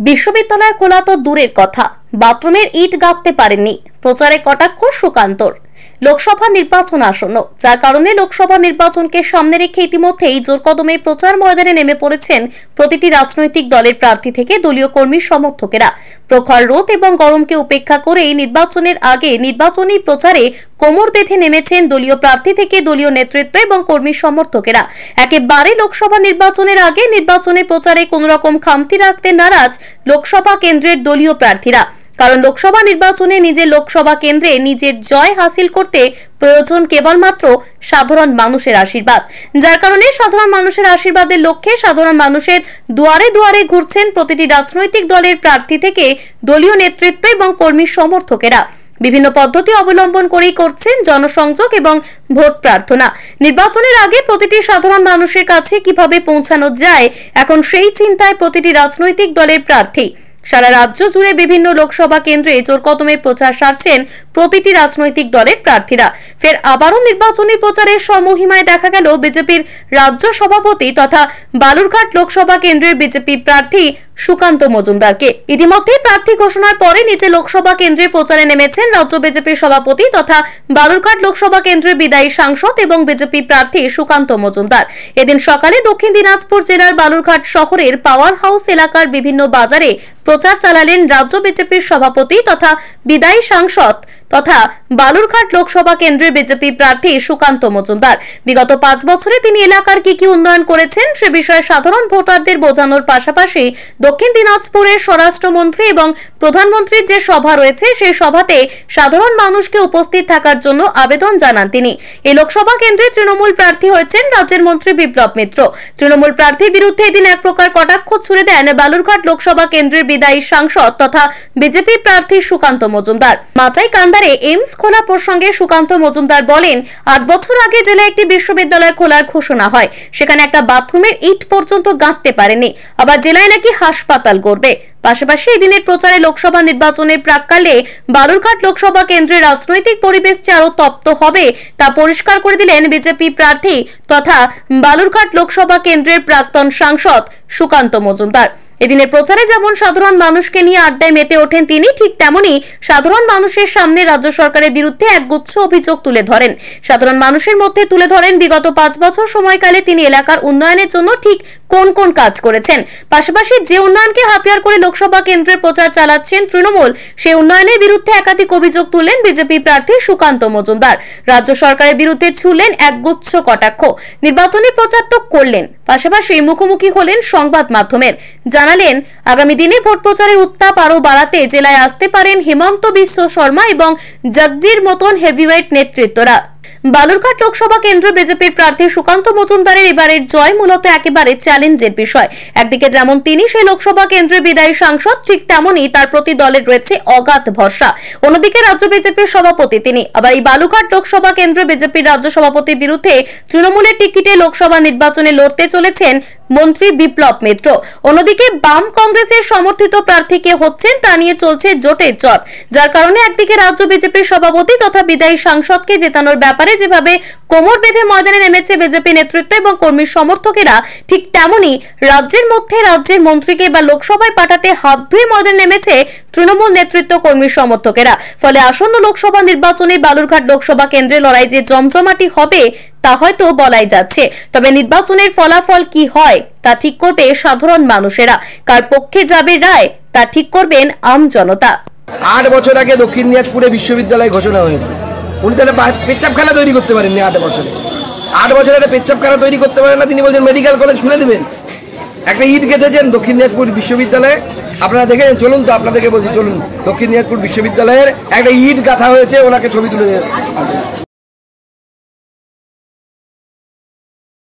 বিশ্ববিদ্যালয় খোলা তো দূরের কথা, বাথরুমের ইট গাঁথতে পারেননি, প্রচারে কটাক্ষ সুকান্তর। লোকসভা নির্বাচন আসন্ন, যার কারণে লোকসভা নির্বাচনকে সামনে রেখে ইতিমধ্যেই জোর কদমে প্রচার ময়দানে নেমে পড়েছেন প্রতিটি রাজনৈতিক দলের প্রার্থী থেকে দলীয় কর্মী সমর্থকেরা। প্রখর রোদ এবং গরমকে উপেক্ষা করে নির্বাচনের আগে নির্বাচনী প্রচারে কোমর বেঁধে নেমেছেন দলীয় প্রার্থী থেকে দলীয় নেতৃত্ব এবং কর্মী সমর্থকেরা। একেবারে লোকসভা নির্বাচনের আগে নির্বাচনী প্রচারে কোন রকম খামতি রাখতে নারাজ লোকসভা কেন্দ্রের দলীয় প্রার্থীরা। কারণ লোকসভা নির্বাচনে নিজের লোকসভা কেন্দ্রে নিজের জয় হাসিল করতে প্রয়োজন কেবলমাত্র সাধারণ মানুষের আশীর্বাদ, যার কারণে সাধারণ মানুষের আশীর্বাদের লক্ষ্যে সাধারণ মানুষের দুয়ারে দুয়ারে ঘুরছেন প্রতিটি রাজনৈতিক দলের প্রার্থী থেকে দলীয় নেতৃত্ব এবং কর্মী সমর্থকেরা। বিভিন্ন পদ্ধতি অবলম্বন করেই করছেন জনসংযোগ এবং ভোট প্রার্থনা। নির্বাচনের আগে প্রতিটি সাধারণ মানুষের কাছে কিভাবে পৌঁছানো যায়, এখন সেই চিন্তায় প্রতিটি রাজনৈতিক দলের প্রার্থী। সারা রাজ্য জুড়ে বিভিন্ন লোকসভা কেন্দ্রে জোর কদমে প্রচার সারছেন প্রতিটি রাজনৈতিক দলের প্রার্থীরা। ফের আবারও নির্বাচনী প্রচারের সমহিমায় দেখা গেল বিজেপির রাজ্য সভাপতি তথা বালুরঘাট লোকসভা কেন্দ্রের বিজেপি প্রার্থী সুকান্ত মজুমদারকে। ইতিমধ্যে প্রার্থী ঘোষণার পরে নিচে লোকসভা কেন্দ্রে প্রচারে নেমেছেন রাজ্য বিজেপির সভাপতি তথা বালুরঘাট লোকসভা কেন্দ্রের বিদায়ী সাংসদ এবং বিজেপি প্রার্থী সুকান্ত মজুমদার। এদিন সকালে দক্ষিণ দিনাজপুর জেলার বালুরঘাট শহরের পাওয়ার হাউস এলাকার বিভিন্ন বাজারে প্রচার চালালেন রাজ্য বিজেপির সভাপতি তথা বিদায়ী সাংসদ তথা বালুরঘাট লোকসভা কেন্দ্রের বিজেপি প্রার্থী সুকান্ত মজুমদার। বিগত 5 বছরে তিনি এলাকার কি কি উন্নয়ন করেছেন সে বিষয়ে সাধারণ ভোটারদের বোঝানোর পাশাপাশি দক্ষিণ দিনাজপুরের স্বরাষ্ট্রমন্ত্রী এবং প্রধানমন্ত্রীর যে সভা রয়েছে সেই সভাতে সাধারণ মানুষকে উপস্থিত থাকার জন্য আবেদন জানান তিনি। এই লোকসভা কেন্দ্রে তৃণমূল প্রার্থী হয়েছেন রাজ্যের মন্ত্রী বিপ্লব মিত্র। তৃণমূল প্রার্থীর বিরুদ্ধে এদিন এক প্রকার কটাক্ষ ছুড়ে দেন বালুরঘাট লোকসভা কেন্দ্রের বিদায়ী সাংসদ তথা বিজেপি প্রার্থী সুকান্ত মজুমদার। মাচাই কান্দারে এইমস খোলা প্রসঙ্গে সুকান্ত মজুমদার বলেন, 8 বছর আগে জেলায় একটি বিশ্ববিদ্যালয় খোলার ঘোষণা হয়, সেখানে একটা বাথরুমের ইট পর্যন্ত গাঁথতে পারেনি, আবার জেলায় নাকি হাসপাতাল গড়বে। পাশাপাশি এদিনের প্রচারে লোকসভা নির্বাচনের প্রাক্কালে বালুরঘাট লোকসভা কেন্দ্রের রাজনৈতিক পরিবেশ যে আরো তপ্ত হবে তা পরিষ্কার করে দিলেন বিজেপি প্রার্থী তথা বালুরঘাট লোকসভা কেন্দ্রের প্রাক্তন সাংসদ সুকান্ত মজুমদার। এদিনের প্রচারে যেমন সাধারণ মানুষকে নিয়ে আড্ডায় মেতে ওঠেন তিনি, ঠিক তেমনি সাধারণ মানুষের সামনে রাজ্য সরকারের বিরুদ্ধে একগুচ্ছ অভিযোগ তুলে ধরেন। সাধারণ মানুষের মধ্যে তুলে ধরেন বিগত 5 বছর সময়কালে তিনি এলাকার উন্নয়নের জন্য ঠিক কোন কোন কাজ করেছেন। পাশাপাশি যে উন্নয়নকে হাতিয়ার করে লোকসভা কেন্দ্রের প্রচার চালাচ্ছেন তৃণমূল, সেই উন্নয়নের বিরুদ্ধে একাধিক অভিযোগ তুললেন বিজেপি প্রার্থী সুকান্ত মজুমদার। রাজ্য সরকারের বিরুদ্ধে ছুড়লেন একগুচ্ছ কটাক্ষ। নির্বাচনী প্রচার তো করলেন, পাশাপাশি মুখোমুখি হলেন সংবাদ মাধ্যমের। জানালেন আগামী দিনে ভোট প্রচারের উত্তাপ আরো বাড়াতে জেলায় আসতে পারেন হিমন্ত বিশ্ব শর্মা এবং জগজির মতন হেভিওয়েট নেতৃত্বরা। বালুরঘাট লোকসভা কেন্দ্র বিজেপির প্রার্থী সুকান্ত মজুমদারের এবারের জয় মূলত একেবারে চ্যালেঞ্জের বিষয়। একদিকে যেমন তিনি সেই লোকসভা কেন্দ্রের বিদায়ী সাংসদ, ঠিক তেমনি তার প্রতি দলের রয়েছে অগাধ ভরসা। অন্যদিকে রাজ্য বিজেপির সভাপতি তিনি, আবার এই বালুরঘাট লোকসভা কেন্দ্র বিজেপির রাজ্য সভাপতির বিরুদ্ধে তৃণমূলের টিকিটে লোকসভা নির্বাচনে লড়তে চলেছেন মন্ত্রী বিপ্লব মিত্র। অন্যদিকে বাম কংগ্রেসের সমর্থিত প্রার্থী কে হচ্ছেন তা নিয়ে চলছে জোটের জট, যার কারণে একদিকে রাজ্য বিজেপির সভাপতি তথা বিদায়ী সাংসদকে জেতানোর ব্যাপারে যেভাবে কোমর বেঁধে ময়দানে নেমেছে বিজেপি নেতৃত্ব এবং কর্মী সমর্থকেরা, ঠিক তেমনি রাজ্যের মধ্যে রাজ্যের মন্ত্রীকে বা লোকসভায় পাঠাতে হাত ধুয়ে ময়দানে নেমেছে তৃণমূল নেতৃত্ব কর্মী সমর্থকেরা। ফলে আসন্ন লোকসভা নির্বাচনে বালুরঘাট লোকসভা কেন্দ্রে লড়াই যে জমজমাটি হবে তা হয়তো বলাই যাচ্ছে, তবে নির্বাচনের ফলাফল কি হয় তা ঠিক করবে সাধারণ মানুষেরা। কার পক্ষে যাবে রায় তা ঠিক করবেন আম জনতা। 8 বছর আগে দক্ষিণ দিনাজপুরে বিশ্ববিদ্যালয় ঘোষণা হয়েছে, উনি তাহলে পেচ্ছাপখানা তৈরি করতে পারেননি। 8 বছরে একটা পেচ্ছাপখানা তৈরি করতে পারেন না, তিনি বলছেন মেডিকেল কলেজ খুলে দেবেন। একটা ইট গেঁথেছেন দক্ষিণ দিনাজপুর বিশ্ববিদ্যালয়ে, আপনারা দেখেছেন, চলুন তো আপনাদেরকে বলছি, চলুন দক্ষিণ দিনাজপুর বিশ্ববিদ্যালয়ের একটা ইট গাঁথা হয়েছে, ওনাকে ছবি তুলে